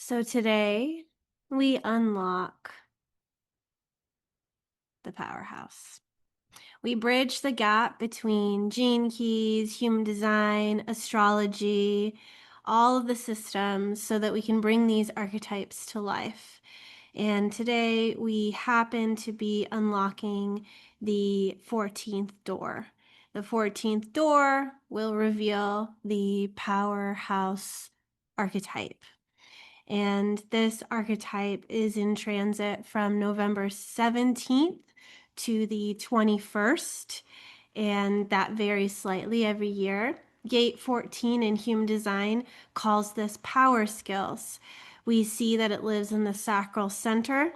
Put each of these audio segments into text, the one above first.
So today we unlock the powerhouse. We bridge the gap between gene keys, human design, astrology, all of the systems so that we can bring these archetypes to life. And today we happen to be unlocking the 14th door. The 14th door will reveal the powerhouse archetype. And this archetype is in transit from November 17th to the 21st, and that varies slightly every year. Gate 14 in human design calls this power skills. We see that it lives in the sacral center.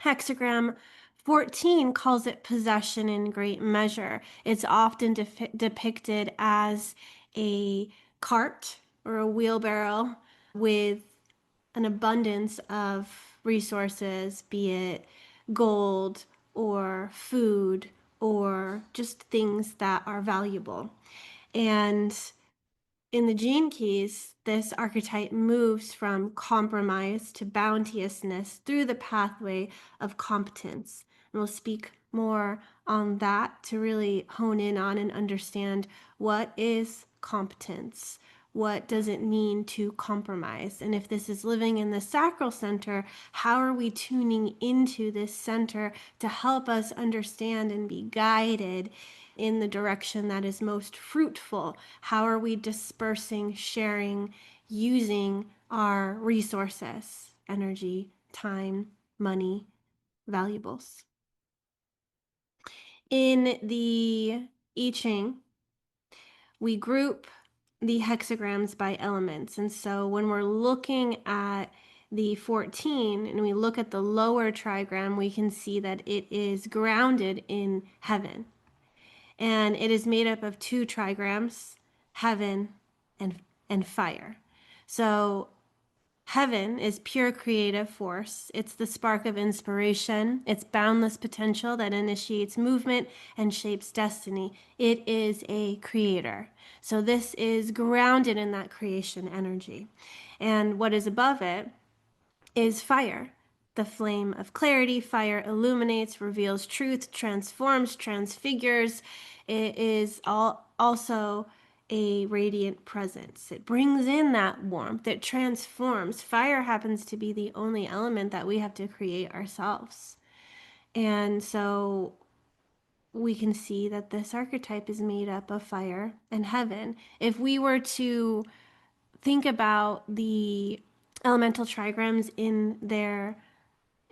Hexagram 14 calls it possession in great measure. It's often depicted as a cart or a wheelbarrow with an abundance of resources, be it gold or food or just things that are valuable. And in the gene keys, this archetype moves from compromise to bounteousness through the pathway of competence. And we'll speak more on that to really hone in on and understand what is competence. What does it mean to compromise? And if this is living in the sacral center, how are we tuning into this center to help us understand and be guided in the direction that is most fruitful? How are we dispersing, sharing, using our resources, energy, time, money, valuables? In the I Ching, we group the hexagrams by elements. And so when we're looking at the 14 and we look at the lower trigram, we can see that it is grounded in heaven. And it is made up of two trigrams, heaven and fire. So heaven is pure creative force. It's the spark of inspiration. It's boundless potential that initiates movement and shapes destiny. It is a creator. So this is grounded in that creation energy. And what is above it is fire. The flame of clarity. Fire illuminates, reveals truth, transforms, transfigures. It is also a radiant presence. It brings in that warmth. It transforms. Fire happens to be the only element that we have to create ourselves. And so we can see that this archetype is made up of fire and heaven. If we were to think about the elemental trigrams in their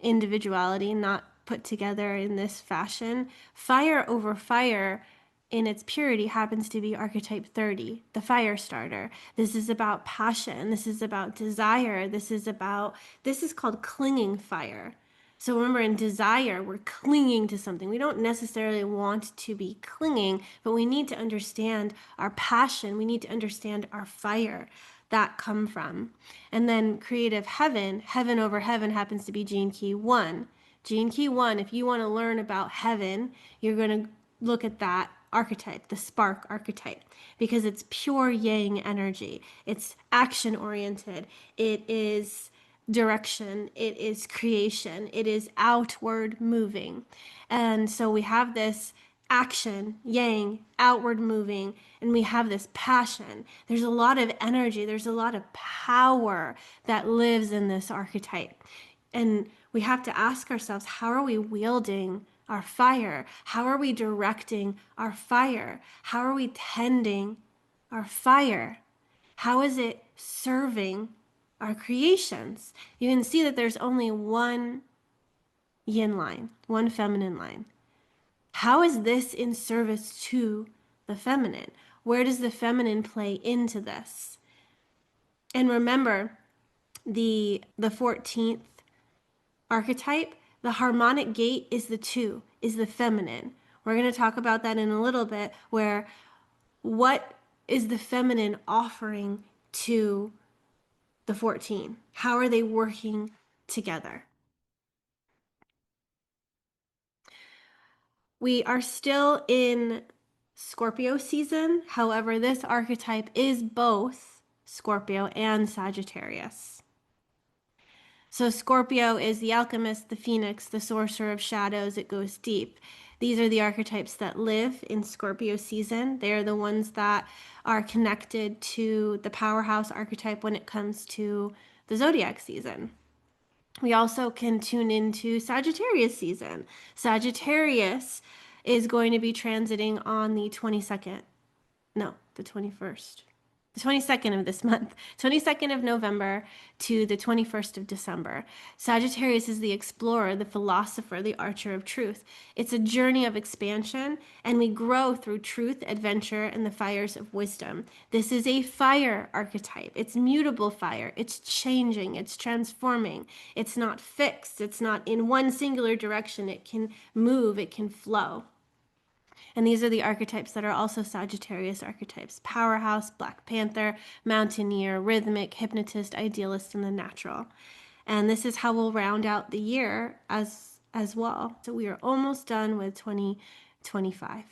individuality, not put together in this fashion, fire over fire in its purity happens to be archetype 30, the fire starter. This is about passion. This is about desire. This is called clinging fire. So remember, in desire, we're clinging to something. We don't necessarily want to be clinging, but we need to understand our passion. We need to understand our fire that come from. And then creative heaven, heaven over heaven happens to be gene key 1. Gene key 1, if you want to learn about heaven, you're going to look at that archetype, the spark archetype, because it's pure yang energy. It's action oriented. It is direction. It is creation. It is outward moving. And so we have this action, yang, outward moving, and we have this passion. There's a lot of energy. There's a lot of power that lives in this archetype. And we have to ask ourselves, how are we wielding our fire? How are we directing our fire? How are we tending our fire? How is it serving our creations? You can see that there's only one yin line, one feminine line. How is this in service to the feminine? Where does the feminine play into this? And remember, the 14th archetype, the harmonic gate is the 2, is the feminine. We're going to talk about that in a little bit, where what is the feminine offering to the 14? How are they working together? We are still in Scorpio season. However, this archetype is both Scorpio and Sagittarius. So Scorpio is the alchemist, the phoenix, the sorcerer of shadows. It goes deep. These are the archetypes that live in Scorpio season. They're the ones that are connected to the powerhouse archetype when it comes to the Zodiac season. We also can tune into Sagittarius season. Sagittarius is going to be transiting on the 22nd. No, the 21st. The 22nd of this month, 22nd of November to the 21st of December. Sagittarius is the explorer, the philosopher, the archer of truth. It's a journey of expansion, and we grow through truth, adventure, and the fires of wisdom. This is a fire archetype. It's mutable fire. It's changing. It's transforming. It's not fixed. It's not in one singular direction. It can move. It can flow. And these are the archetypes that are also Sagittarius archetypes: Powerhouse, Black Panther, Mountaineer, Rhythmic, Hypnotist, Idealist, and the Natural. And this is how we'll round out the year as well. So we are almost done with 2025.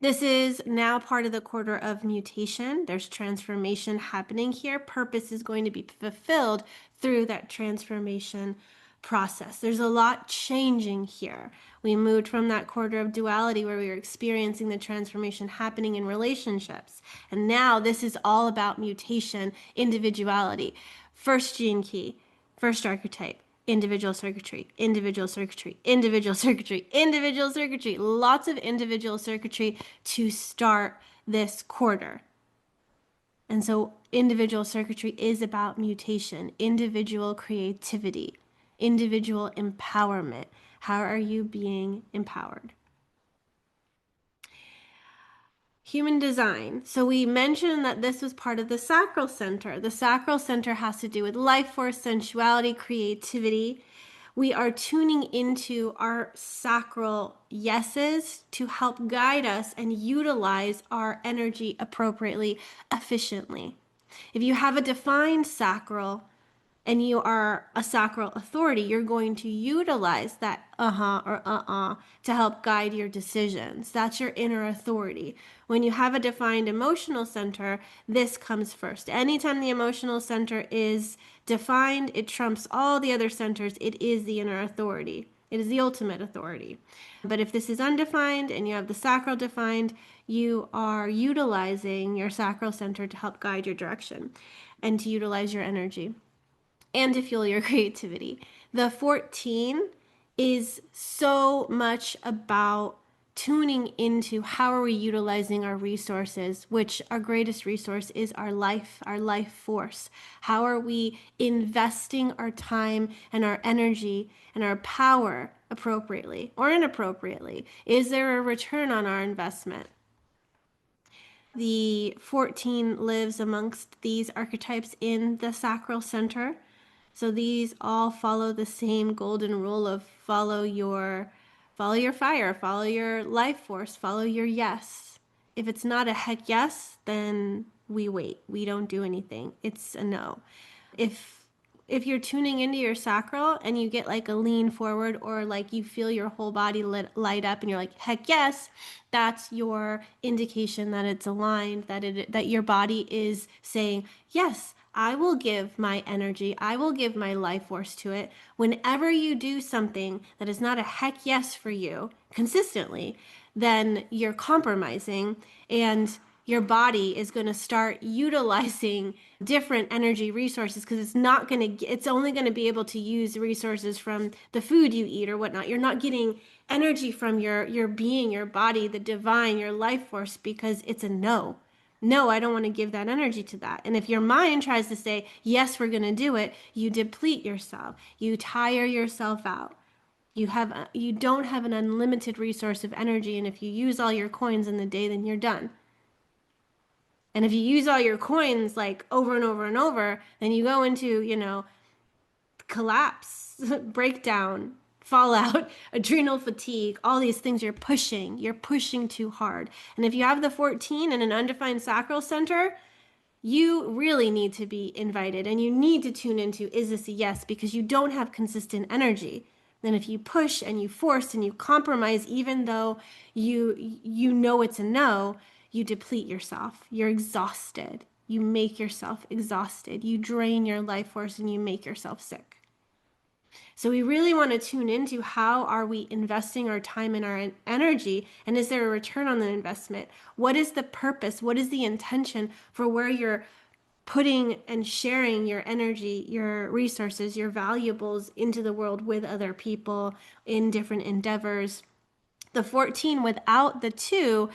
This is now part of the quarter of mutation. There's transformation happening here. Purpose is going to be fulfilled through that transformation process. There's a lot changing here. We moved from that quarter of duality where we were experiencing the transformation happening in relationships. And now this is all about mutation, individuality. First gene key, first archetype, individual circuitry, individual circuitry, individual circuitry, individual circuitry, lots of individual circuitry to start this quarter. And so individual circuitry is about mutation, individual creativity, individual empowerment. How are you being empowered? Human design. So we mentioned that this was part of the sacral center. The sacral center has to do with life force, sensuality, creativity. We are tuning into our sacral yeses to help guide us and utilize our energy appropriately, efficiently. If you have a defined sacral and you are a sacral authority, you're going to utilize that or to help guide your decisions. That's your inner authority. When you have a defined emotional center, this comes first. Anytime the emotional center is defined, it trumps all the other centers. It is the inner authority. It is the ultimate authority. But if this is undefined and you have the sacral defined, you are utilizing your sacral center to help guide your direction and to utilize your energy and to fuel your creativity. The 14 is so much about tuning into how are we utilizing our resources, which our greatest resource is our life force. How are we investing our time and our energy and our power appropriately or inappropriately? Is there a return on our investment? The 14 lives amongst these archetypes in the sacral center. So these all follow the same golden rule of follow your fire, follow your life force, follow your yes. If it's not a heck yes, then we wait. We don't do anything. It's a no. If you're tuning into your sacral and you get like a lean forward or like you feel your whole body light up and you're like, heck yes, that's your indication that it's aligned, that your body is saying, yes, I will give my energy, I will give my life force to it. Whenever you do something that is not a heck yes for you consistently, then you're compromising and your body is going to start utilizing different energy resources because it's only going to be able to use resources from the food you eat or whatnot. You're not getting energy from your being, your body, the divine, your life force, because it's a no. No, I don't want to give that energy to that. And if your mind tries to say, yes, we're going to do it, you deplete yourself. You tire yourself out. You don't have an unlimited resource of energy. And if you use all your coins in the day, then you're done. And if you use all your coins like over and over and over, then you go into, collapse, breakdown, fallout, adrenal fatigue, all these things. You're pushing too hard. And if you have the 14 in an undefined sacral center, you really need to be invited and you need to tune into, is this a yes? Because you don't have consistent energy. And if you push and you force and you compromise, even though you know it's a no, you deplete yourself. You're exhausted. you make yourself exhausted. You drain your life force and you make yourself sick. So we really want to tune into how are we investing our time and our energy, and is there a return on the investment? What is the purpose? What is the intention for where you're putting and sharing your energy, your resources, your valuables into the world with other people in different endeavors? The 14 without the 2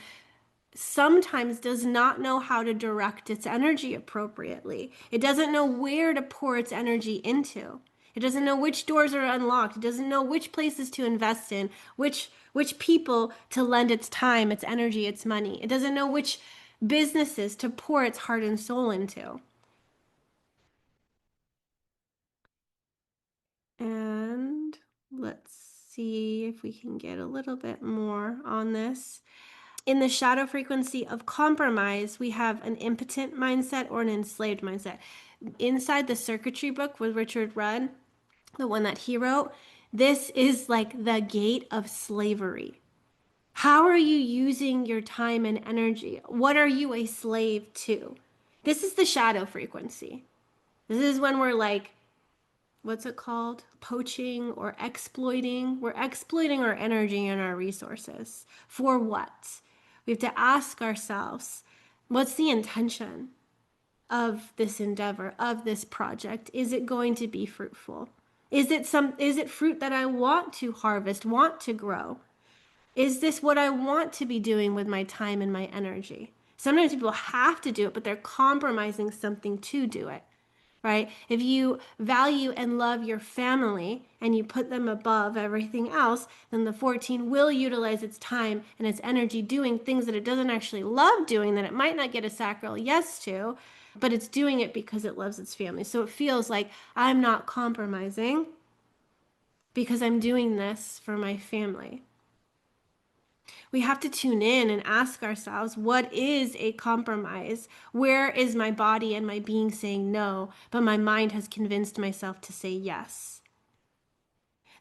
sometimes does not know how to direct its energy appropriately. It doesn't know where to pour its energy into. It doesn't know which doors are unlocked. It doesn't know which places to invest in, which people to lend its time, its energy, its money. It doesn't know which businesses to pour its heart and soul into. And let's see if we can get a little bit more on this. In the shadow frequency of compromise, we have an impotent mindset or an enslaved mindset. Inside the circuitry book with Richard Rudd, the one that he wrote, this is like the gate of slavery. How are you using your time and energy? What are you a slave to? This is the shadow frequency. This is when we're like, what's it called? Poaching or exploiting. We're exploiting our energy and our resources. For what? We have to ask ourselves, what's the intention of this endeavor, of this project? Is it going to be fruitful? Is it fruit that I want to harvest, want to grow? Is this what I want to be doing with my time and my energy? Sometimes people have to do it, but they're compromising something to do it, right? If you value and love your family and you put them above everything else, then the 14 will utilize its time and its energy doing things that it doesn't actually love doing, that it might not get a sacral yes to, but it's doing it because it loves its family. So it feels like I'm not compromising because I'm doing this for my family. We have to tune in and ask ourselves, what is a compromise? Where is my body and my being saying no, but my mind has convinced myself to say yes?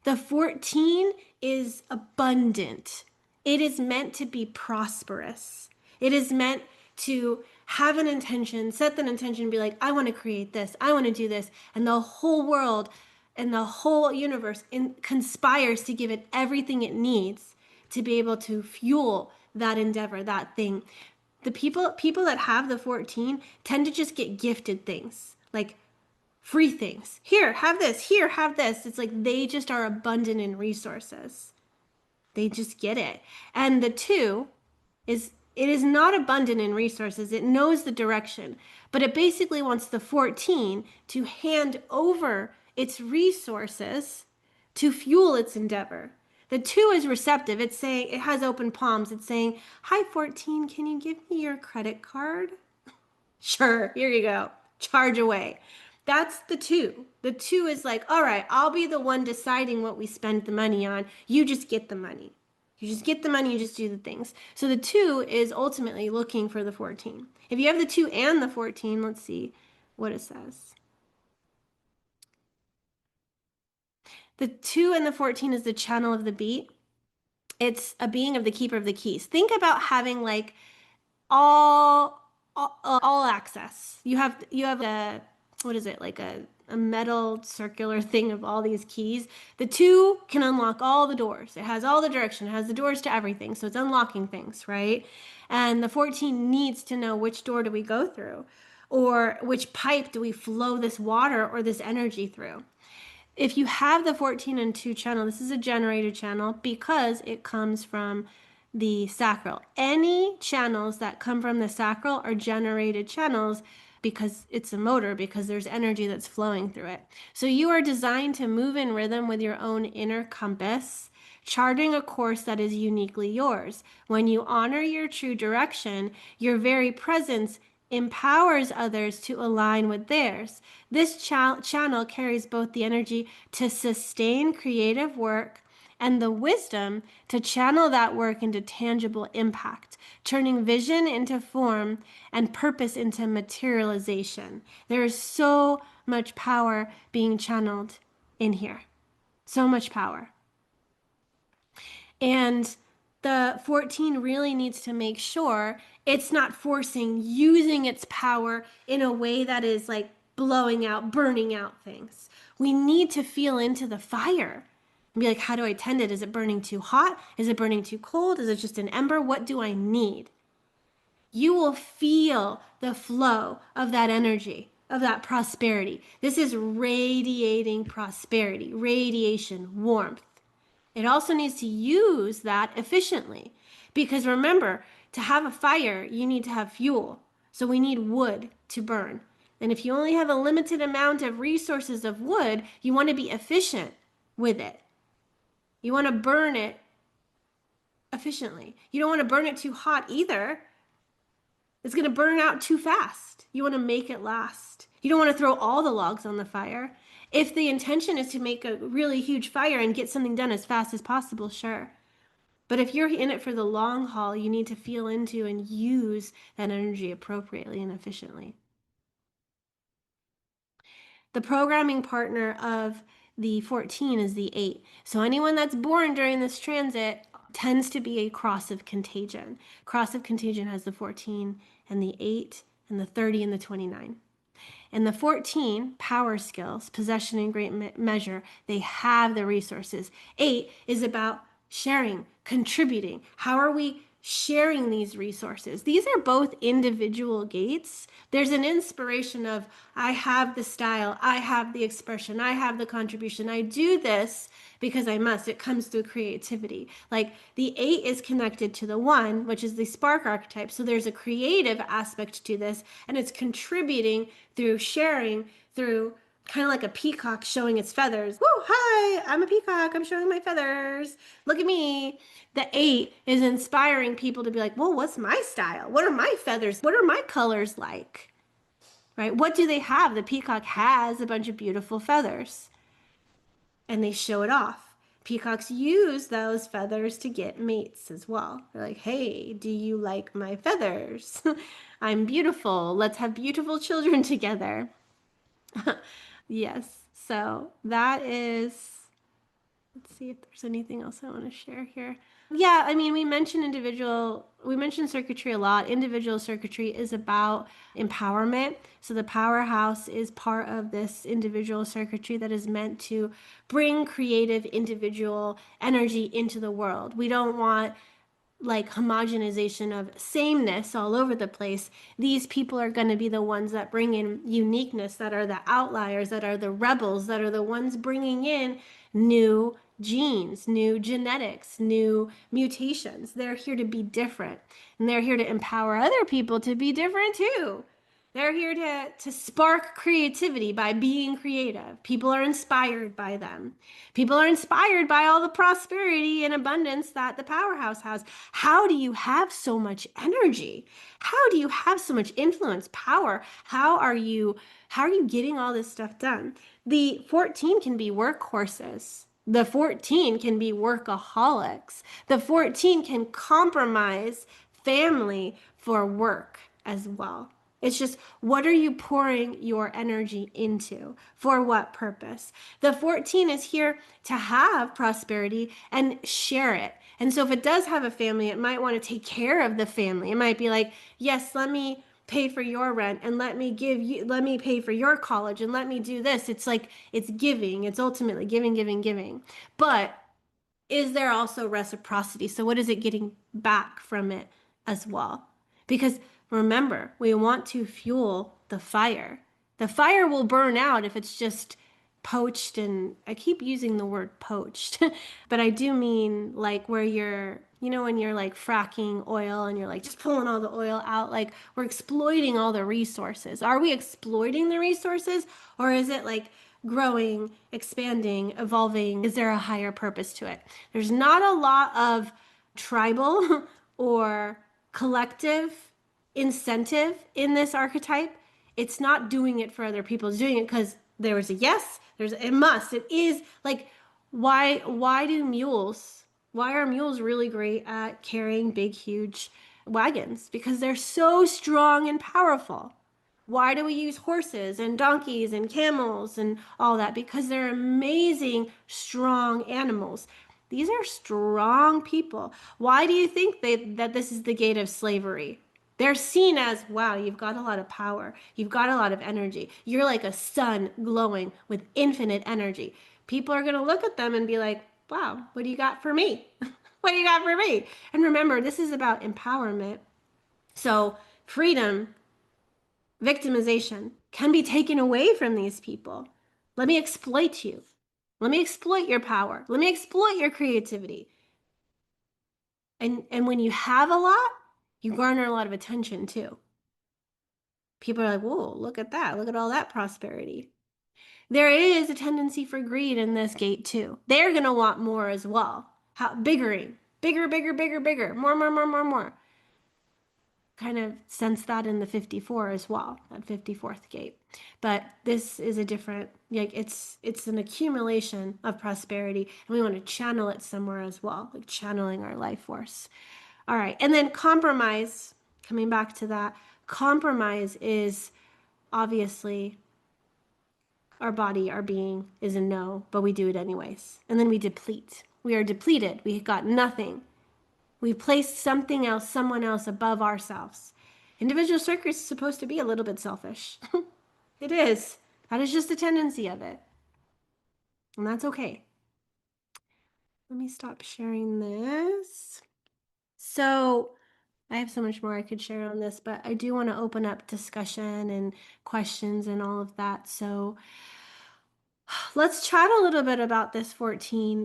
The 14 is abundant. It is meant to be prosperous. It is meant to have an intention, set that intention, be like, I want to create this, I want to do this. And the whole world and the whole universe conspires to give it everything it needs to be able to fuel that endeavor, that thing. The people that have the 14 tend to just get gifted things, like free things. Here, have this. Here, have this. It's like they just are abundant in resources. They just get it. And the 2 is, it is not abundant in resources. It knows the direction, but it basically wants the 14 to hand over its resources to fuel its endeavor. The 2 is receptive. It's saying, it has open palms. It's saying, hi, 14, can you give me your credit card? Sure, here you go. Charge away. That's the 2. The 2 is like, all right, I'll be the one deciding what we spend the money on. You just get the money. You just get the money, you just do the things. So the 2 is ultimately looking for the 14. If you have the 2 and the 14, let's see what it says. The 2 and the 14 is the channel of the beat. It's a being of the keeper of the keys. Think about having like all access. You have a, what is it, like a metal circular thing of all these keys. The 2 can unlock all the doors. It has all the direction. It has the doors to everything. So it's unlocking things, right? And the 14 needs to know, which door do we go through? Or which pipe do we flow this water or this energy through? If you have the 14 and 2 channel, this is a generated channel because it comes from the sacral. Any channels that come from the sacral are generated channels because it's a motor, because there's energy that's flowing through it. So you are designed to move in rhythm with your own inner compass, charting a course that is uniquely yours. When you honor your true direction, your very presence empowers others to align with theirs. This channel carries both the energy to sustain creative work and the wisdom to channel that work into tangible impact, turning vision into form and purpose into materialization. There is so much power being channeled in here. So much power. And the 14 really needs to make sure it's not using its power in a way that is like blowing out, burning out things. We need to feel into the fire and be like, how do I tend it? Is it burning too hot? Is it burning too cold? Is it just an ember? What do I need? You will feel the flow of that energy, of that prosperity. This is radiating prosperity, radiation, warmth. It also needs to use that efficiently because remember, to have a fire, you need to have fuel. So we need wood to burn. And if you only have a limited amount of resources of wood, you want to be efficient with it. You want to burn it efficiently. You don't want to burn it too hot either. It's going to burn out too fast. You want to make it last. You don't want to throw all the logs on the fire. If the intention is to make a really huge fire and get something done as fast as possible, sure. But if you're in it for the long haul, you need to feel into and use that energy appropriately and efficiently. The programming partner of the 14 is the 8. So anyone that's born during this transit tends to be a cross of contagion. Cross of contagion has the 14 and the 8 and the 30 and the 29. And the 14, power skills, possession in great measure, they have the resources. 8 is about sharing, contributing. How are we sharing these resources? These are both individual gates. There's an inspiration of, I have the style, I have the expression, I have the contribution. I do this because I must. It comes through creativity. Like the 8 is connected to the 1, which is the spark archetype. So there's a creative aspect to this, and it's contributing through sharing, through kind of like a peacock showing its feathers. Woo, hi, I'm a peacock. I'm showing my feathers. Look at me. The 8 is inspiring people to be like, well, what's my style? What are my feathers? What are my colors like? Right? What do they have? The peacock has a bunch of beautiful feathers and they show it off. Peacocks use those feathers to get mates as well. They're like, hey, do you like my feathers? I'm beautiful. Let's have beautiful children together. Yes. So that is, let's see if there's anything else I want to share here. Yeah, I mean, we mentioned circuitry a lot. Individual circuitry is about empowerment. So the powerhouse is part of this individual circuitry that is meant to bring creative individual energy into the world. We don't want like homogenization of sameness all over the place. These people are going to be the ones that bring in uniqueness, that are the outliers, that are the rebels, that are the ones bringing in new genes, new genetics, new mutations. They're here to be different, and they're here to empower other people to be different too. They're here to spark creativity by being creative. People are inspired by them. People are inspired by all the prosperity and abundance that the powerhouse has. How do you have so much energy? How do you have so much influence, power? How are you getting all this stuff done? The 14 can be workhorses. The 14 can be workaholics. The 14 can compromise family for work as well. It's just, what are you pouring your energy into? For what purpose? The 14 is here to have prosperity and share it. And so if it does have a family, it might want to take care of the family. It might be like, yes, let me pay for your rent and let me pay for your college and let me do this. It's like, it's giving. It's ultimately giving, giving, giving. But is there also reciprocity? So what is it getting back from it as well? Because remember, we want to fuel the fire. The fire will burn out if it's just poached, and I keep using the word poached, but I do mean like where when you're like fracking oil and you're like just pulling all the oil out, like we're exploiting all the resources. Are we exploiting the resources, or is it like growing, expanding, evolving? Is there a higher purpose to it? There's not a lot of tribal or collective incentive in this archetype. It's not doing it for other people. It's doing it because there was a yes, there's a must. It is like, why are mules really great at carrying big, huge wagons? Because they're so strong and powerful. Why do we use horses and donkeys and camels and all that? Because they're amazing, strong animals. These are strong people. Why do you think that this is the gate of slavery? They're seen as, wow, you've got a lot of power. You've got a lot of energy. You're like a sun glowing with infinite energy. People are going to look at them and be like, wow, what do you got for me? What do you got for me? And remember, this is about empowerment. So, freedom, victimization can be taken away from these people. Let me exploit you. Let me exploit your power. Let me exploit your creativity. And when you have a lot, you garner a lot of attention too. People are like, whoa, look at that. Look at all that prosperity. There is a tendency for greed in this gate too. They're going to want more as well. Biggering. Bigger, bigger, bigger, bigger. More, more, more, more, more. Kind of sense that in the 54 as well, that 54th gate. But this is a different, like it's an accumulation of prosperity, and we want to channel it somewhere as well, like channeling our life force. All right, and then compromise, coming back to that, compromise is obviously our body, our being is a no, but we do it anyways. And then we deplete. We are depleted. We got nothing. We placed something else, someone else above ourselves. Individual circuits is supposed to be a little bit selfish. It is. That is just a tendency of it. And that's okay. Let me stop sharing this. So I have so much more I could share on this, but I do want to open up discussion and questions and all of that. So let's chat a little bit about this 14.